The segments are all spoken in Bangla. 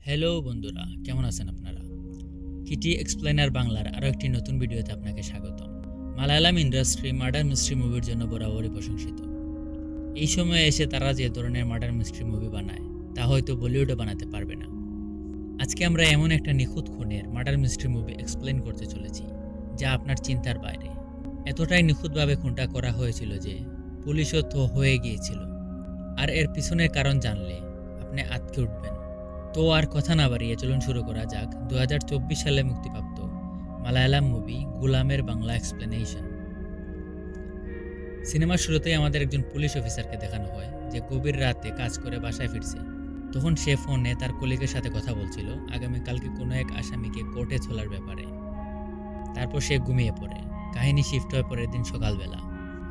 হ্যালো বন্ধুরা, কেমন আছেন আপনারা? কিটি এক্সপ্লেনার বাংলার আরও একটি নতুন ভিডিওতে আপনাকে স্বাগতম। মালায়ালাম ইন্ডাস্ট্রি মার্ডার মিস্ট্রি মুভির জন্য বরাবরই প্রশংসিত। এই সময়ে এসে তারা যে ধরনের মার্ডার মিস্ট্রি মুভি বানায় তা হয়তো বলিউডও বানাতে পারবে না। আজকে আমরা এমন একটা নিখুঁত খুনের মার্ডার মিস্ট্রি মুভি এক্সপ্লেন করতে চলেছি যা আপনার চিন্তার বাইরে। এতটাই নিখুঁতভাবে খুনটা করা হয়েছিল যে পুলিশও তো হয়ে গিয়েছিল। আর এর পিছনের কারণ জানলে আপনি আঁতকে উঠবেন। তো আর কথা না বাড়িয়ে চলুন শুরু করা যাক 2024 সালে মুক্তিপ্রাপ্ত মালায়ালাম মুভি গুলামের বাংলা এক্সপ্লেনেশন। সিনেমার শুরুতেই আমাদের একজন পুলিশ অফিসারকে দেখানো হয় যে গভীর রাতে কাজ করে বাসায় ফিরছে। তখন সে ফোনে তার কলিগের সাথে কথা বলছিল আগামীকালকে কোনো এক আসামিকে কোর্টে তোলার ব্যাপারে। তারপর সে ঘুমিয়ে পড়ে। কাহিনী শিফট হয় পরের দিন সকালবেলা।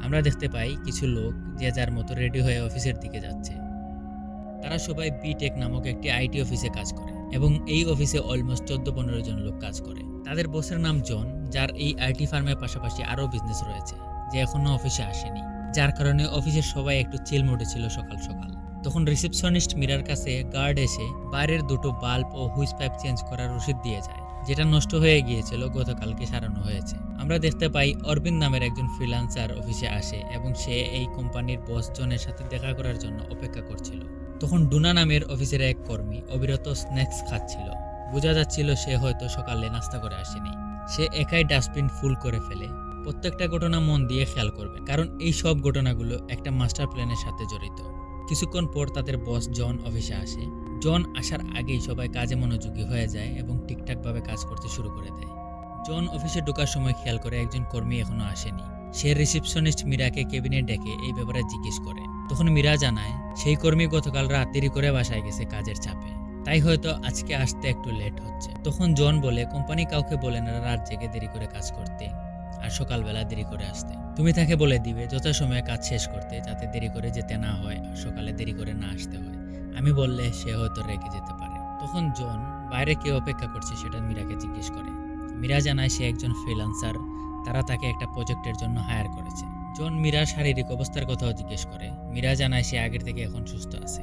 আমরা দেখতে পাই কিছু লোক যে যার মতো রেডি হয়ে অফিসের দিকে যাচ্ছে। তারা সবাই বিটেক নামক একটি আইটি অফিসে কাজ করে এবং এই অফিসে অলমোস্ট 14-15 জন লোক কাজ করে। তাদের বসের নাম জন, যার এই আইটি ফার্মের পাশাপাশি আরও বিজনেস রয়েছে, যে এখনো অফিসে আসেনি, যার কারণে অফিসের সবাই একটু চিল মোডে ছিল সকাল সকাল। তখন রিসেপশনিস্ট মীরার কাছে গার্ড এসে বাইরের দুটো বাল্ব ও হুইস পাইপ চেঞ্জ করার রসিদ দিয়ে যায়, যেটা নষ্ট হয়ে গিয়েছিল গতকালকে সারানো হয়েছে। আমরা দেখতে পাই অরবিন্দ নামের একজন ফ্রিল্যান্সার অফিসে আসে এবং সে এই কোম্পানির বস জনের সাথে দেখা করার জন্য অপেক্ষা করছিল। তখন ডুনা নামের অফিসের এক কর্মী অবিরত স্ন্যাক্স খাচ্ছিল। বোঝা যাচ্ছিল সে হয়তো সকালে নাস্তা করে আসেনি। সে একাই ডাস্টবিন ফুল করে ফেলে। প্রত্যেকটা ঘটনা মন দিয়ে খেয়াল করবে, কারণ এই সব ঘটনাগুলো একটা মাস্টার প্ল্যানের সাথে জড়িত। কিছুক্ষণ পর তাদের বস জন অফিসে আসে। জন আসার আগেই সবাই কাজে মনোযোগী হয়ে যায় এবং ঠিকঠাকভাবে কাজ করতে শুরু করে দেয়। জন অফিসে ঢোকার সময় খেয়াল করে একজন কর্মী এখনো আসেনি। সে রিসেপশনিস্ট মীরাকে কেবিনে ডেকে এই ব্যাপারে জিজ্ঞেস করে। তখন মীরা জানায় সেই কর্মী গতকাল রাত দেরি করে বাসায় গেছে কাজের চাপে, তাই হয়তো আজকে আসতে একটু লেট হচ্ছে। তখন জন বলে কোম্পানি কাউকে বলে না রাত জেগে দেরি করে কাজ করতে আর সকালবেলা দেরি করে আসতে। তুমি তাকে বলে দিবে যথাসময়ে কাজ শেষ করতে, যাতে দেরি করে যেতে না হয় আর সকালে দেরি করে না আসতে হয়। আমি বললে সে হয়তো রেগে যেতে পারে। তখন জন বাইরে কে অপেক্ষা করছে সেটা মীরাকে জিজ্ঞেস করে। মীরা জানায় সে একজন ফ্রিল্যান্সার, তারা তাকে একটা প্রজেক্টের জন্য হায়ার করেছে। জন মীরার শারীরিক অবস্থার কথাও জিজ্ঞেস করে। মীরা জানায় সে আগের থেকে এখন সুস্থ আছে।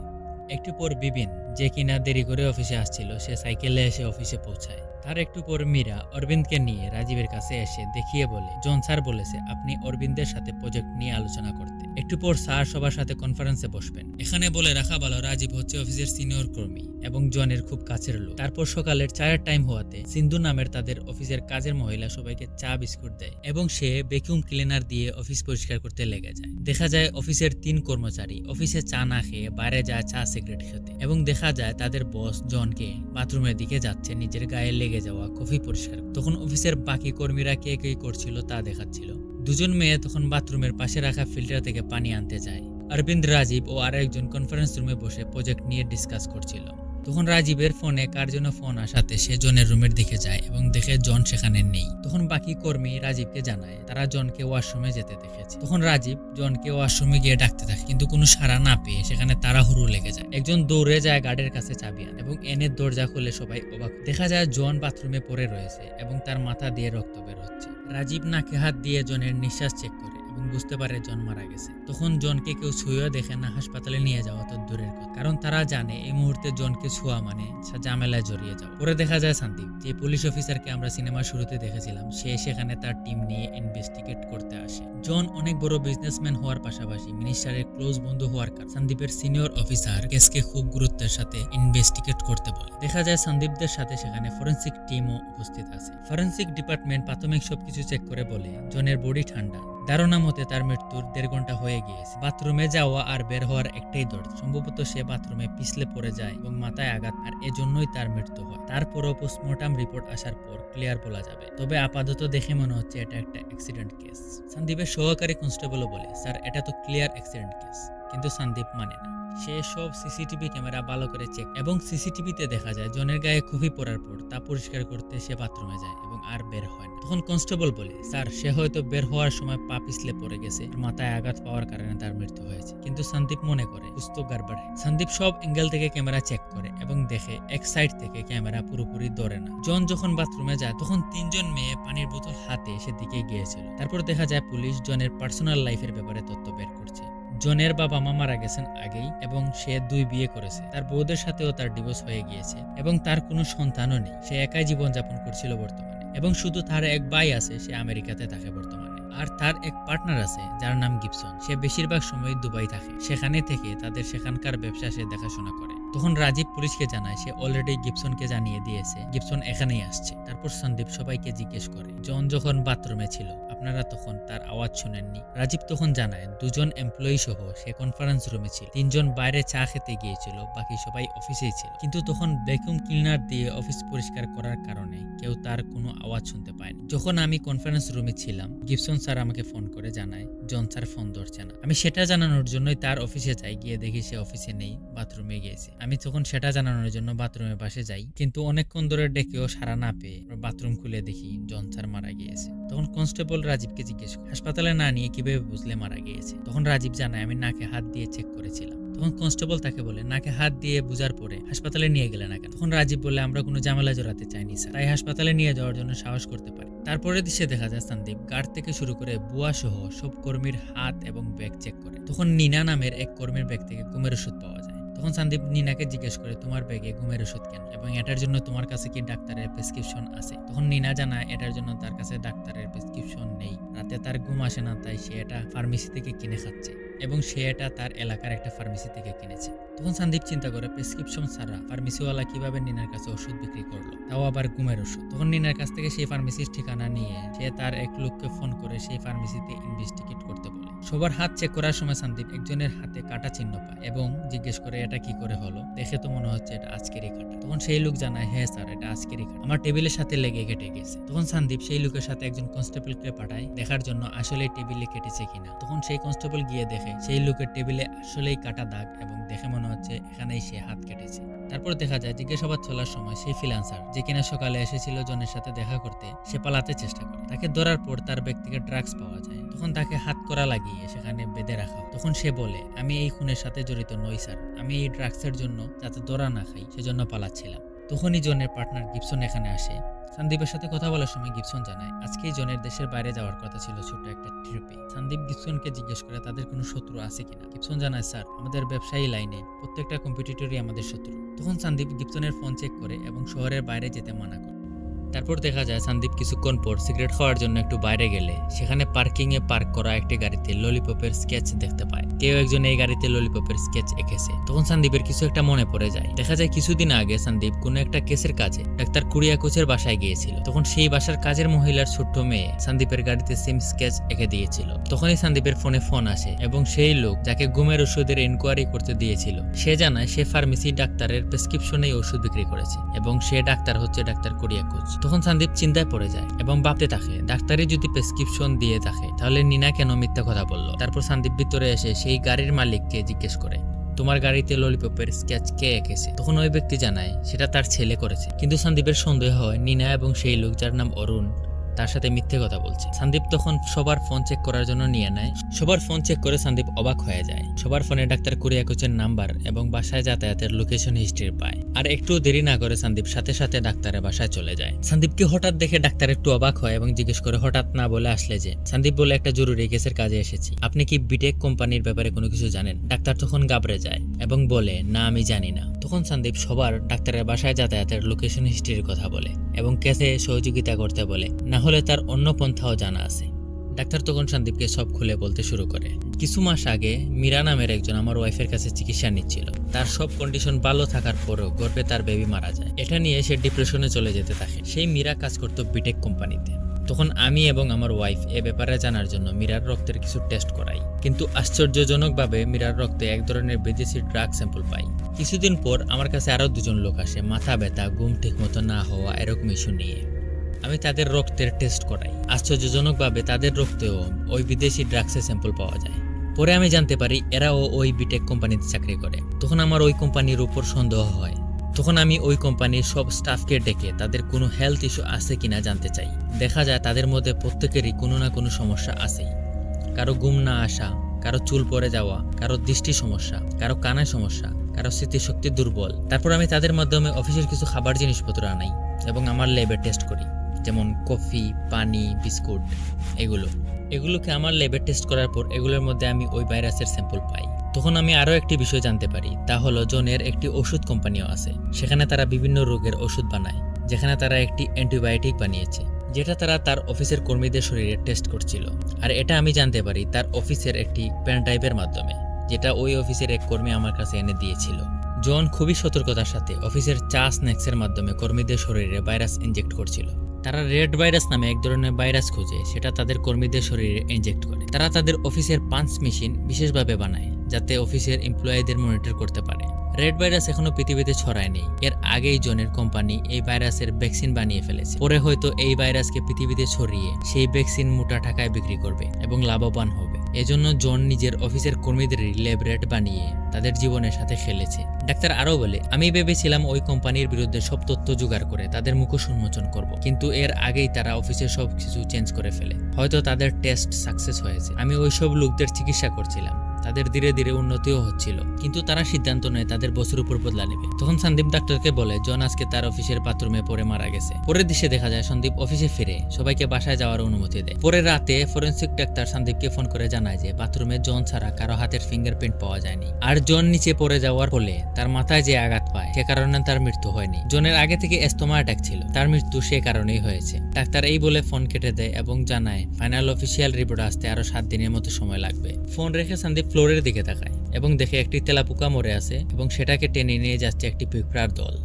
একটু পর বিপিন, যে কিনা দেরি করে অফিসে আসছিল, সে সাইকেলে এসে অফিসে পৌঁছায়। তার একটু পর মীরা অরবিন্দকে নিয়ে রাজীবের কাছে এসে দেখিয়ে বলে, জন স্যার বলেছে আপনি অরবিন্দের সাথে প্রজেক্ট নিয়ে আলোচনা করতে। একটু পর স্যার সবার সাথে কনফারেন্সে বসবেন। এখানে বলে রাখা ভালো, রাজীব হচ্ছে অফিসের সিনিয়র কর্মী এবং জনের খুব কাছের লোক। তারপর সকালের চায়ের টাইম হওয়াতে সিন্ধু নামের তাদের অফিসের কাজের মহিলা সবাইকে চা বিস্কুট দেয় এবং সে ভ্যাকুয়াম ক্লিনার দিয়ে অফিস পরিষ্কার করতে লেগে যায়। দেখা যায় অফিসের 3 কর্মচারী অফিসে চা না খেয়ে বাইরে যায় চা সিগারেট খেতে এবং দেখা যায় তাদের বস জনকে বাথরুমের দিকে যাচ্ছে নিজের গায়ে লেগে যাওয়া কফি পরিষ্কার। তখন অফিসের বাকি কর্মীরা কে কে করছিল তা দেখাচ্ছিল। দুজন মেয়ে তখন বাথরুমের পাশে রাখা ফিল্টার থেকে পানি আনতে যায়। অরবিন্দ, রাজীব ও আরেকজন কনফারেন্স রুমে বসে প্রজেক্ট নিয়ে ডিসকাস করছিল। তখন রাজীবের ফোনে কার জন্য ফোন আসাতে সে জনের রুমের দিকে যায় এবং দেখে জন সেখানে নেই। তখন বাকি কর্মী রাজীবকে জানায় তারা জনকে ওয়াশরুমে যেতে দেখেছে। তখন রাজীব জনকে ওয়াশরুমে গিয়ে ডাকতে থাকে, কিন্তু কোনো সাড়া না পেয়ে সেখানে তাড়াহুড়ো লেগে যায়। একজন দৌড়ে যায় গার্ডের কাছে চাবি আন এবং এনে দরজা খুলে সবাই অবাক। দেখা যায় জন বাথরুমে পড়ে রয়েছে এবং তার মাথা দিয়ে রক্ত বের হচ্ছে। রাজীব নাকে হাত দিয়ে জনের নিঃশ্বাস চেক করে এবং বুঝতে পারে জন মারা গেছে। তখন জনকে কেউ ছুঁয়েও দেখে না, হাসপাতালে নিয়ে যাওয়া তো দূরের কথা, কারণ তারা জানে এই মুহূর্তে জনকে ছোঁয়া মানে ঝামেলায় জড়িয়ে যাওয়া। পরে দেখা যায় সন্দীপ, যে পুলিশ অফিসারকে আমরা সিনেমার শুরুতে দেখেছিলাম, সে সেখানে তার টিম নিয়ে ইনভেস্টিগেট করতে আসে। জন অনেক বড় বিজনেসম্যান হওয়ার পাশাপাশি মিনিস্টারের ক্লোজ বন্ধু হওয়ার কারণে সন্দীপের সিনিয়র অফিসার কেসকে খুব গুরুত্বের সাথে ইনভেস্টিগেট করতে বলে। দেখা যায় সন্দীপদের সাথে সেখানে ফরেন্সিক টিমও উপস্থিত আছে। ফরেন্সিক ডিপার্টমেন্ট প্রাথমিক সবকিছু চেক করে বলে জনের বডি ঠান্ডা। ধারণা মতে তার মৃত্যুর 1.5 ঘন্টা হয়ে গিয়েছে। বাথরুমে যাওয়া আর বের হওয়ার একটাই দরজা। সম্ভবত সে বাথরুমে পিছলে পড়ে যায় এবং মাথায় আঘাত, আর এজন্যই তার মৃত্যু হয়। তারপরও পোস্টমর্টম রিপোর্ট আসার পর ক্লিয়ার বলা যাবে, তবে আপাতত দেখে মনে হচ্ছে এটা একটা অ্যাক্সিডেন্ট কেস। সন্দীপের সহকারী কনস্টেবলও বলে, স্যার এটা তো ক্লিয়ার অ্যাক্সিডেন্ট কেস, কিন্তু সন্দীপ মানে না। সে সব সিসিটিভি ক্যামেরা ভালো করে চেক এবং সিসিটিভিতে দেখা যায় জনের গায়ে কফি পড়ার পর তা পরিষ্কার করতে সে বাথরুমে যায় এবং আর বের হয় না। তখন কনস্টেবল বলে, স্যার সে হয়তো বের হওয়ার সময় পা পিছলে পড়ে গেছে, মাথায় আঘাত পাওয়ার কারণে তার মৃত্যু হয়েছে। কিন্তু সন্দীপ মনে করে কুছ গাড়বড়। সন্দীপ সব অ্যাঙ্গেল থেকে ক্যামেরা চেক করে এবং দেখে এক সাইড থেকে ক্যামেরা পুরোপুরি ধরে না। জন যখন বাথরুমে যায় তখন 3 জন মেয়ে পানির বোতল হাতে সেদিকে গিয়েছিল। তারপর দেখা যায় পুলিশ জনের পার্সোনাল লাইফের ব্যাপারে তথ্য বের করছে। জনের বাবা মা মারা গেছেন আগেই এবং সে 2 বিয়ে করেছে। তার বউদের সাথেও তার ডিভোর্স হয়ে গিয়েছে এবং তার কোনো সন্তানও নেই। সে একাই জীবনযাপন করছিল বর্তমানে এবং শুধু তার এক ভাই আছে, সে আমেরিকাতে থাকে বর্তমানে। আর তার এক পার্টনার আছে যার নাম গিবসন। সে বেশিরভাগ সময় দুবাই থাকে। সেখানে থেকে তাদের সেখানকার ব্যবসা সে দেখাশোনা করে। তখন রাজীব পুলিশকে জানায় সে অলরেডি গিবসনকে জানিয়ে দিয়েছে গিবসন এখানেই আসছে। তারপর সন্দীপ সবাইকে জিজ্ঞেস করে জন যখন বাথরুমে ছিল আপনারা তখন তার আওয়াজ শুনেননি? রাজীব তখন জানায় 2জন এমপ্লয়ি সহ সে কনফারেন্স রুমে ছিল, 3জন বাইরে চা খেতে গিয়েছিল, বাকি সবাই অফিসেই ছিল। কিন্তু তখন ভ্যাকুয়াম ক্লিনার দিয়ে অফিস পরিষ্কার করার কারণে কেউ তার কোনো আওয়াজ শুনতে পায়নি। যখন আমি কনফারেন্স রুমে ছিলাম গিবসন স্যার আমাকে ফোন করে জানায় জন স্যার ফোন ধরছে না। আমি সেটা জানানোর জন্যই তার অফিসে যাই, গিয়ে দেখি সে অফিসে নেই, বাথরুমে গিয়েছে। আমি তখন সেটা জানানোর জন্য বাথরুমের পাশে যাই, কিন্তু অনেকক্ষণ ধরে ডেকেও সাড়া না পেয়ে বাথরুম খুলে দেখি জন স্যার মারা গিয়েছে। তখন কনস্টেবল রাজীবকে জিজ্ঞেস করে হাসপাতালে না নিয়ে কিভাবে বুঝলে মারা গিয়েছে? তখন রাজীব জানায় আমি নাকে হাত দিয়ে চেক করেছিলাম। তখন কনস্টেবল তাকে বলে নাকে হাত দিয়ে বুঝার পরে হাসপাতালে নিয়ে গেলে না কেন? তখন রাজীব বলে আমরা কোনো ঝামেলা জড়াতে চাইনি স্যার, তাই হাসপাতালে নিয়ে যাওয়ার জন্য সাহস করতে পারি। তারপরে দৃশ্যে দেখা যায় সন্দীপ গার্ড থেকে শুরু করে বুয়া সহ সব কর্মীর হাত এবং ব্যাগ চেক করে। তখন নিনা নামের এক কর্মীর ব্যাগ থেকে ঘুমের ওষুধ পাওয়া যায়। তখন সন্দীপ নিনাকে জিজ্ঞেস করে তোমার ব্যাগে ঘুমের ওষুধ কেন এবং এটার জন্য তোমার কাছে কি ডাক্তারের প্রেসক্রিপশন আছে? তখন নিনা জানায় এটার জন্য তার কাছে ডাক্তারের প্রেসক্রিপশন নেই, রাতে তার ঘুম আসে না তাই সে এটা ফার্মেসি থেকে কিনে খাচ্ছে এবং সে এটা তার এলাকার একটা ফার্মেসি থেকে কিনেছে। তখন সন্দীপ চিন্তা করে প্রেসক্রিপশন ছাড়া ফার্মেসিওয়ালা কিভাবে নিনার কাছে ওষুধ বিক্রি করলো, তাও আবার ঘুমের ওষুধ। তখন নিনার কাছ থেকে সেই ফার্মেসির ঠিকানা নিয়ে সে তার এক লোককে ফোন করে সেই ফার্মেসিতে ইনভেস্টিগেট করতে বলে। সবার হাত চেক করার সময় সন্দীপ একজনের হাতে কাটা চিহ্ন পায় এবং জিজ্ঞেস করে এটা কি করে হলো, দেখে তো মনে হচ্ছে এটা আজকেরই কাটা। তখন সেই লোক জানায় হ্যাঁ স্যার এটা আজকেরই কাটা, আমার টেবিলের সাথে লেগে কেটে গেছে। তখন সন্দীপ সেই লোকের সাথে একজন কনস্টেবলকে পাঠায় দেখার জন্য আসলে টেবিলে কেটেছে কিনা। তখন সেই কনস্টেবল গিয়ে দেখে সেই লোকের টেবিলে আসলেই কাটা দাগ এবং দেখে মনে হচ্ছে এখানেই সে হাত কেটেছে। তারপর দেখা যায় জিজ্ঞাসাবাদ চলার সময় সেই ফ্রিল্যান্সার যে কিনা সকালে এসেছিল জনের সাথে দেখা করতে, সে পালাতে চেষ্টা করে। তাকে ধরার পর তার ব্যাগ থেকে ড্রাগস পাওয়া যায়। তখন তাকে হাত করা লাগিয়ে সেখানে বেঁধে রাখা হয়। তখন সে বলে আমি এই খুনের সাথে জড়িত নই স্যার, আমি এই ড্রাগসের জন্য যাতে ধরা না খাই সেজন্য পালাচ্ছিলাম। তখনই জনের পার্টনার গিবসন এখানে আসে। সন্দীপের সাথে কথা বলার সময় গিবসন জানায় আজকেই জনের দেশের বাইরে যাওয়ার কথা ছিল ছোট একটা ট্রিপে। সন্দীপ গিবসনকে জিজ্ঞেস করে তাদের কোনো শত্রু আছে কিনা। গিবসন জানায় স্যার আমাদের ব্যবসায়ী লাইনে প্রত্যেকটা কম্পিটিটরই আমাদের শত্রু। তখন সন্দীপ গিবসনের ফোন চেক করে এবং শহরের বাইরে যেতে মানা করে। তারপর দেখা যায় সন্দীপ কিছুক্ষণ পর সিগারেট খাওয়ার জন্য একটু বাইরে গেলে সেখানে পার্কিং এ পার্ক করা একটি গাড়িতে ললিপপের স্কেচ দেখতে পায়। কেউ একজন এই গাড়িতে ললিপপের স্কেচ এঁকেছে। তখন সন্দীপের কিছু একটা মনে পড়ে যায়। দেখা যায় কিছুদিন আগে সন্দীপ কোনো একটা কেসের কাজে ডাক্তার কুরিয়াকোচের বাসায় গিয়েছিল। তখন সেই বাসার কাজের মহিলার ছোট্ট মেয়ে সন্দীপের গাড়িতে সেম স্কেচ এঁকে দিয়েছিল। তখনই সন্দীপের ফোনে ফোন আসে এবং সেই লোক যাকে ঘুমের ওষুধের ইনকোয়ারি করতে দিয়েছিল সে জানায় সে ফার্মেসি ডাক্তারের প্রেসক্রিপশনে ওষুধ বিক্রি করেছে এবং সে ডাক্তার হচ্ছে ডাক্তার কুরিয়াকোচ। তখন সন্দীপ চিন্তায় পড়ে যায় এবং ভাবতে থাকে ডাক্তারই যদি প্রেসক্রিপশন দিয়ে থাকে তাহলে নিনা কেন মিথ্যা কথা বলল। তারপর সন্দীপ ভিতরে এসে সেই গাড়ির মালিককে জিজ্ঞেস করে তোমার গাড়িতে ললিপপের স্কেচ কে এঁকেছে? তখন ওই ব্যক্তি জানায় সেটা তার ছেলে করেছে। কিন্তু সন্দীপের সন্দেহ হয় নিনা এবং সেই লোক যার নাম অরুণ তার সাথে মিথ্যে কথা বলছে। সন্দীপ তখন সবার ফোন চেক করার জন্য নিয়ে নেয়। সবার ফোন চেক করে সন্দীপ অবাক হয়ে যায়। সবার ফোনে ডাক্তার কুরিয়াকোচের নাম্বার এবং বাসায় যাতায়াতের লোকেশন হিস্ট্রি পায়। আর একটু দেরি না করে সন্দীপ সাথে সাথে ডাক্তারের বাসায় চলে যায়। সন্দীপকে হঠাৎ দেখে ডাক্তার একটু অবাক হয় এবং জিজ্ঞেস করে হঠাৎ না বলে আসলে যে? সন্দীপ বলে একটা জরুরি কেসের কাজে এসেছি, আপনি কি বিটেক কোম্পানির ব্যাপারে কোনো কিছু জানেন? ডাক্তার তখন ঘাবড়ে যায় এবং বলে না আমি জানি না। তখন সন্দীপ সবার ডাক্তারের বাসায় যাতায়াতের লোকেশন হিস্ট্রির কথা বলে এবং কেসে সহযোগিতা করতে বলে, না হলে তার অন্য পন্থাও জানা আছে। ডাক্তার তখন সন্দীপকে সব খুলে বলতে শুরু করে। কিছু মাস আগে মীরা নামের একজন আমার ওয়াইফের কাছে চিকিৎসা নিচ্ছিল। তার সব কন্ডিশন ভালো থাকার পরও গর্ভে তার বেবি মারা যায়। এটা নিয়ে সে ডিপ্রেশনে চলে যেতে থাকে। সেই মীরা কাজ করতো বিটেক কোম্পানিতে। তখন আমি এবং আমার ওয়াইফ এ ব্যাপারে জানার জন্য মীরার রক্তের কিছু টেস্ট করাই, কিন্তু আশ্চর্যজনকভাবে মীরার রক্তে এক ধরনের বিদেশি ড্রাগ স্যাম্পল পাই। কিছুদিন পর আমার কাছে আরো দুজন লোক আসে মাথা ব্যথা, ঘুম ঠিক মতো না হওয়া এরকম ইস্যু নিয়ে। আমি তাদের রক্তের টেস্ট করাই। আশ্চর্যজনকভাবে তাদের রক্তেও ওই বিদেশি ড্রাগসের স্যাম্পল পাওয়া যায়। পরে আমি জানতে পারি এরাও ওই বিটেক কোম্পানিতে চাকরি করে। তখন আমার ওই কোম্পানির উপর সন্দেহ হয়। তখন আমি ওই কোম্পানির সব স্টাফকে ডেকে তাদের কোনো হেলথ ইস্যু আছে কিনা জানতে চাই। দেখা যায় তাদের মধ্যে প্রত্যেকেরই কোনো না কোনো সমস্যা আছেই। কারো ঘুম না আসা, কারো চুল পড়ে যাওয়া, কারো দৃষ্টি সমস্যা, কারো কানের সমস্যা, কারো স্মৃতিশক্তি দুর্বল। তারপর আমি তাদের মাধ্যমে অফিসের কিছু খাবার জিনিসপত্র আনাই এবং আমার ল্যাবে টেস্ট করি, যেমন কফি, পানি, বিস্কুট এগুলো। এগুলোকে আমার ল্যাবে টেস্ট করার পর এগুলোর মধ্যে আমি ওই ভাইরাসের স্যাম্পল পাই। তখন আমি আরও একটি বিষয় জানতে পারি, তা হলো জনের একটি ওষুধ কোম্পানিও আছে, সেখানে তারা বিভিন্ন রোগের ওষুধ বানায়, যেখানে তারা একটি অ্যান্টিবায়োটিক বানিয়েছে যেটা তারা তার অফিসের কর্মীদের শরীরে টেস্ট করছিল। আর এটা আমি জানতে পারি তার অফিসের একটি পেন ড্রাইভের মাধ্যমে, যেটা ওই অফিসের এক কর্মী আমার কাছে এনে দিয়েছিল। জন খুবই সতর্কতার সাথে অফিসের চা স্ন্যাক্সের মাধ্যমে কর্মীদের শরীরে ভাইরাস ইনজেক্ট করছিল। তারা রেড ভাইরাস নামে এক ধরনের ভাইরাস খুঁজে সেটা তাদের কর্মীদের শরীরে ইনজেক্ট করে। তারা তাদের অফিসের পাঞ্চ মেশিন বিশেষভাবে বানায় যাতে অফিসের এমপ্লয়ীদের মনিটর করতে পারে। রেড ভাইরাস এখনো পৃথিবীতে ছড়ায়নি, এর আগেই জনের কোম্পানি এই ভাইরাসের ভ্যাকসিন বানিয়ে ফেলেছে। পরে হয়তো এই ভাইরাসকে পৃথিবীতে ছড়িয়ে সেই ভ্যাকসিন মোটা টাকায় বিক্রি করবে এবং লাভবান হবে। এজন্য জন নিজের অফিসের কর্মীদেরই ল্যাব রেট বানিয়ে তাদের জীবনের সাথে খেলেছে। ডাক্তার আরও বলে, আমি ভেবেছিলাম ওই কোম্পানির বিরুদ্ধে সব তথ্য জোগাড় করে তাদের মুখোশ উন্মোচন করব, কিন্তু এর আগেই তারা অফিসের সব কিছু চেঞ্জ করে ফেলে। হয়তো তাদের টেস্ট সাকসেস হয়েছে। আমি ওইসব লোকদের চিকিৎসা করছিলাম, তাদের ধীরে ধীরে উন্নতিও হচ্ছিল, কিন্তু তারা সিদ্ধান্ত নেয় তাদের বসের উপর বদলা নেবে। তখন সন্দীপ ডাক্তারকে বলে জন আজকে তার অফিসের বাথরুমে পড়ে মারা গেছে। পরের দৃশ্যে দেখা যায় সন্দীপ অফিসে ফিরে সবাইকে বাসায় যাওয়ার অনুমতি দেয়। পরে রাতে ফরেন্সিক ডাক্তার সন্দীপকে ফোন করে জানায় যে বাথরুমে জন ছাড়া কারো হাতের ফিঙ্গারপ্রিন্ট পাওয়া যায়নি। আর জন নিচে পড়ে যাওয়ার ফলে তার মাথায় যে আঘাত পায় সে কারণে তার মৃত্যু হয়নি। জনের আগে থেকে এস্তমা অ্যাটাক ছিল, তার মৃত্যু সে কারণেই হয়েছে। ডাক্তার এই বলে ফোন কেটে দেয় এবং জানায় ফাইনাল অফিসিয়াল রিপোর্ট আসতে আরো 7 দিনের মতো সময় লাগবে। ফোন রেখে সন্দীপ ফ্লোরের দিকে তাকায় এবং দেখে একটি তেলাপোকা মরে আছে এবং সেটাকে টেনে নিয়ে যাচ্ছে একটি পিঁপড়ার দল।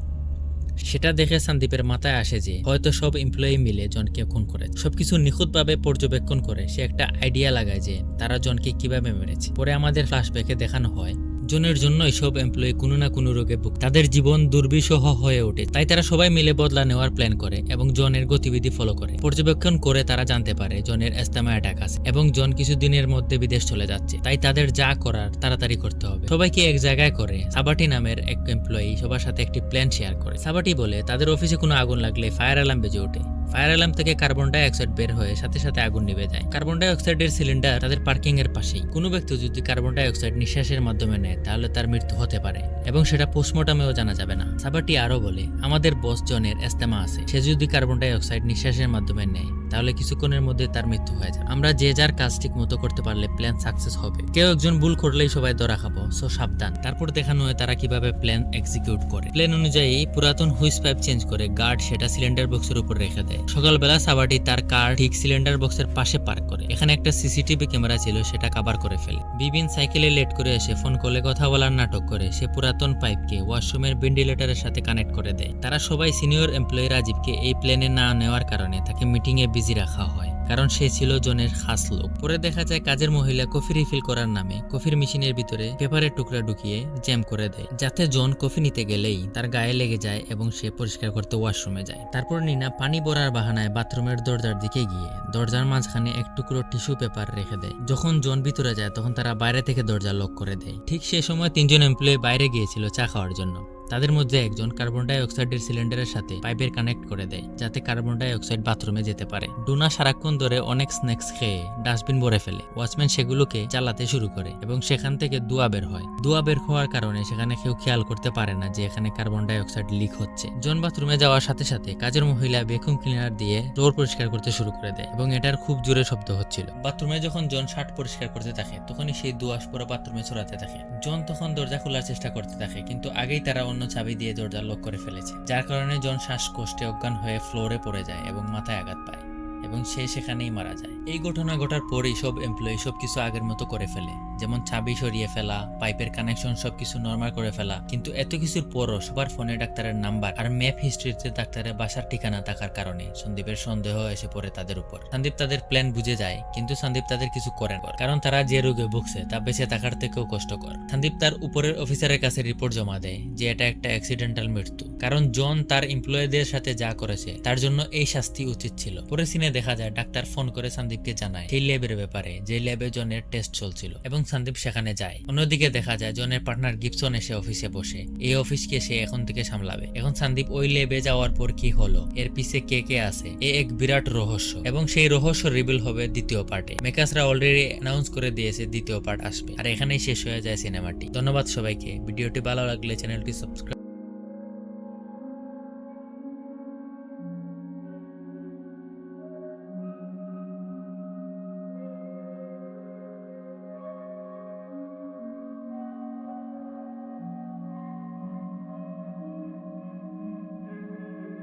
সেটা দেখে সন্দীপের মাথায় আসে যে হয়তো সব এমপ্লয়ি মিলে জনকে খুন করে। সবকিছু নিখুঁতভাবে পর্যবেক্ষণ করে সে একটা আইডিয়া লাগায় যে তারা জনকে কিভাবে মেরেছে। পরে আমাদের ফ্ল্যাশব্যাকে দেখানো হয় জনের জন্য সব এমপ্লয়ি কোনো না কোনো রোগে ভুগে, তাদের জীবন দুর্বিষহ হয়ে ওঠে। তাই তারা সবাই মিলে বদলা নেওয়ার প্ল্যান করে এবং জনের গতিবিধি ফলো করে। পর্যবেক্ষণ করে তারা জানতে পারে জনের এস্তামা অ্যাটাক আছে এবং জন কিছুদিনের মধ্যে বিদেশ চলে যাচ্ছে। তাই তাদের যা করার তাড়াতাড়ি করতে হবে। সবাইকে এক জায়গায় করে সাবাটি নামের এক এমপ্লয়ি সবার সাথে একটি প্ল্যান শেয়ার করে। সাবাটি বলে তাদের অফিসে কোনো আগুন লাগলে ফায়ার অ্যালার্ম বেজে ওঠে। ফায়ার অ্যালার্ম থেকে কার্বন ডাই অক্সাইড বের হয়ে সাথে সাথে আগুন নিভে যায়। কার্বন ডাই অক্সাইডের সিলিন্ডার তাদের পার্কিং এর পাশেই। কোনো ব্যক্তি যদি কার্বন ডাই অক্সাইড নিঃশ্বাসের মাধ্যমে নেয় তাহলে তার মৃত্যু হতে পারে এবং সেটা পোস্টমর্টমেও জানা যাবে না। সাবাটি আরো বলে আমাদের বস জনের এস্তেমা আছে, সে যদি কার্বন ডাই অক্সাইড নিঃশ্বাসের মাধ্যমে নেয় তাহলে কিছুক্ষণের মধ্যে তার মৃত্যু হয়ে যাবে। আমরা যে যার কাজ ঠিক মতো করতে পারলে প্ল্যান সাকসেস হবে। কেউ একজন ভুল করলেই সবাই ধরা খাবো, সো সাবধান। তারপর দেখানো হয় তারা কিভাবে প্ল্যান এক্সিকিউট করে। প্ল্যান অনুযায়ী পুরাতন হুইস পাইপ চেঞ্জ করে গার্ড সেটা সিলিন্ডার বক্সের উপর রেখে দেয়। সকালবেলা সাবাটি তার কার ঠিক সিলিন্ডার বক্সের পাশে পার্ক করে। এখানে একটা সিসিটিভি ক্যামেরা ছিল, সেটা কভার করে ফেলে। বিবিন সাইকেলে লেট করে এসে ফোন কলে কথা বলার নাটক করে সে পুরাতন পাইপকে ওয়াশরুমের ভেন্টিলেটরের সাথে কানেক্ট করে দেয়। তারা সবাই সিনিয়র এমপ্লয়ি রাজীবকে এই প্ল্যানে না নেওয়ার কারণে তাকে মিটিং এ বিজি রাখা হয়, কারণ সে ছিল জনের খাস লোক। পরে দেখা যায় কাজের মহিলা কফি রিফিল করার নামে কফির মেশিনের ভিতরে পেপারের টুকরা ঢুকিয়ে জ্যাম করে দেয়, যাতে জন কফি নিতে গেলেই তার গায়ে লেগে যায় এবং সে পরিষ্কার করতে ওয়াশরুমে যায়। তারপর নিনা পানি ভরার বাহানায় বাথরুমের দরজার দিকে গিয়ে দরজার মাঝখানে এক টুকরো টিস্যু পেপার রেখে দেয়। যখন জন ভিতরে যায় তখন তারা বাইরে থেকে দরজা লক করে দেয়। ঠিক সে সময় 3 জন এমপ্লয়ি বাইরে গিয়েছিল চা খাওয়ার জন্য। তাদের মধ্যে একজন কার্বন ডাই অক্সাইডের সিলিন্ডারের সাথে পাইপের কানেক্ট করে দেয় যাতে কার্বন ডাই অক্সাইড বাথরুমে যেতে পারে। ডুনা সারাক্ষণ ধরে অনেক স্ন্যাক্স খেয়ে ডাস্টবিন ভরে ফেলে। ওয়াচম্যান সেগুলোকে জ্বালাতে শুরু করে এবং সেখান থেকে ধোঁয়া বের হয়। ধোঁয়া বের হওয়ার কারণে সেখানে কেউ খেয়াল করতে পারে না যে এখানে কার্বন ডাই অক্সাইড লিক হচ্ছে। জন বাথরুমে যাওয়ার সাথে সাথে কাজের মহিলা ভ্যাকুয়াম ক্লিনার দিয়ে ফ্লোর পরিষ্কার করতে শুরু করে দেয় এবং এটার খুব জোরে শব্দ হচ্ছিল। বাথরুমে যখন জন শার্ট পরিষ্কার করতে থাকে তখনই সেই ধোঁয়া পুরো বাথরুমে ছড়াতে থাকে। জন তখন দরজা খোলার চেষ্টা করতে থাকে, কিন্তু আগেই তারা অন্য চাবি দিয়ে দরজা লক করে ফেলেছে, যার কারণে জন শ্বাসকষ্টে অজ্ঞান হয়ে ফ্লোরে পড়ে যায় এবং মাথায় আঘাত পায় এবং সে সেখানেই মারা যায়। এই ঘটনা ঘটার পরেই সব এমপ্লয়ি সবকিছু আগের মতো করে ফেলে, যেমন চাবি সরিয়ে ফেলা, পাইপের কানেকশন সবকিছু নরমাল করে ফেলা। কিন্তু এত কিছুর পরও সবার ফোনে ডাক্তারের নাম্বার আর ম্যাপ হিস্ট্রিতে ডাক্তারের বাসার ঠিকানা থাকার কারণে সন্দীপের সন্দেহ এসে পড়ে তাদের উপর। সন্দীপ তাদের প্ল্যান বুঝে যায়, কিন্তু সন্দীপ তাদের কিছু করে না, কারণ তারা যে রোগে ভুগছে তা বেঁচে থাকার থেকেও কষ্টকর। সন্দীপ তার উপরের অফিসারের কাছে রিপোর্ট জমা দেয় যে এটা একটা অ্যাক্সিডেন্টাল মৃত্যু, কারণ জন তার এমপ্লয়ীদের সাথে যা করেছে তার জন্য এই শাস্তি উচিত ছিল। পরে সিনে দেখা যায় ডাক্তার ফোন করে সন্দীপকে জানায় সেই ল্যাবের ব্যাপারে, যে ল্যাবে জনের টেস্ট চলছিল, এবং সন্দীপ সেখানে যায়। অন্যদিকে দেখা যায় জনের পার্টনার গিবসন এসে অফিসে বসে। এই অফিসকে সে এখন থেকে সামলাবে। এখন সন্দীপ ওই ল্যাবে যাওয়ার পর কি হলো, এর পিছে কে কে আছে, এক বিরাট রহস্য, এবং সেই রহস্য রিভিল হবে দ্বিতীয় পার্টে। মেকার্সরা অলরেডি অ্যানাউন্স করে দিয়েছে দ্বিতীয় পার্ট আসবে। আর এখানেই শেষ হয়ে যায় সিনেমাটি। ধন্যবাদ সবাইকে। ভিডিওটি ভালো লাগলে চ্যানেলটি সাবস্ক্রাইব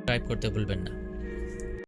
সাবস্ক্রাইব করতে ভুলবেন না।